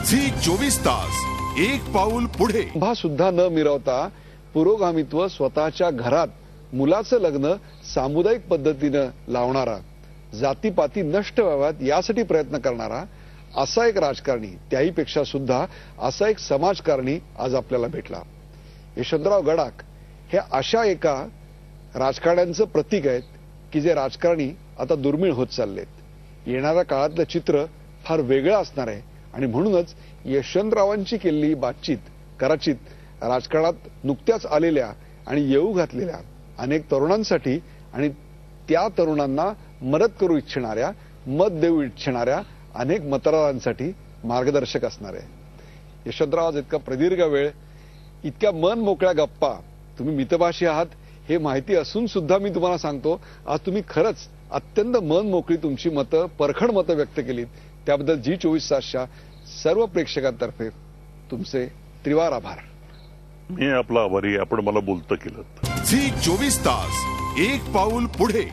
Zee 24 तास एक पाऊल पुढे सुद्धा न मिरवता पुरोगामित्व स्वतःच्या घरात मुलाचं लग्न सामुदायिक पद्धतीनं लावणारा, जातीपाती नष्ट व्हाव्यात यासाठी प्रयत्न करणारा असा एक राजकारणी, त्याही पेक्षा सुद्धा असा एक समाजकारणी आज आपल्याला भेटला। यशवंतराव गडाख हे अशा एका राजकारण्यांचं प्रतीक आहेत की जे राजकारणी आता दुर्मिळ होत चाललेत। येणाऱ्या काळातलं चित्र फार वेगळं असणार आहे आणि म्हणूनच यशवंतरावांची केलेली बातचीत कदाचित राजकारणात नुकत्याच आलेल्या आणि येऊ घातलेल्या अनेक तरुणांसाठी आणि त्या तरुणांना मदत करू इच्छिणाऱ्या, मत देऊ इच्छिणाऱ्या अनेक मतदारांसाठी मार्गदर्शक असणार आहे। यशवंतराव आज इतका प्रदीर्घ वेळ, इतक्या मन मोकळ्या गप्पा, तुम्ही मितभाषी आहात हे माहिती असून सुद्धा मी तुम्हाला सांगतो, आज तुम्ही खरंच अत्यंत मन मोकळी तुमची मतं, परखड मतं व्यक्त केलीत। त्याबद्दल झी 24 तासच्या सर्व प्रेक्षकांतर्फे तुमचे त्रिवार आभार। मी आपला आभारी, आपण मला बोलतं केलं। झी 24 तास एक पाऊल पुढे।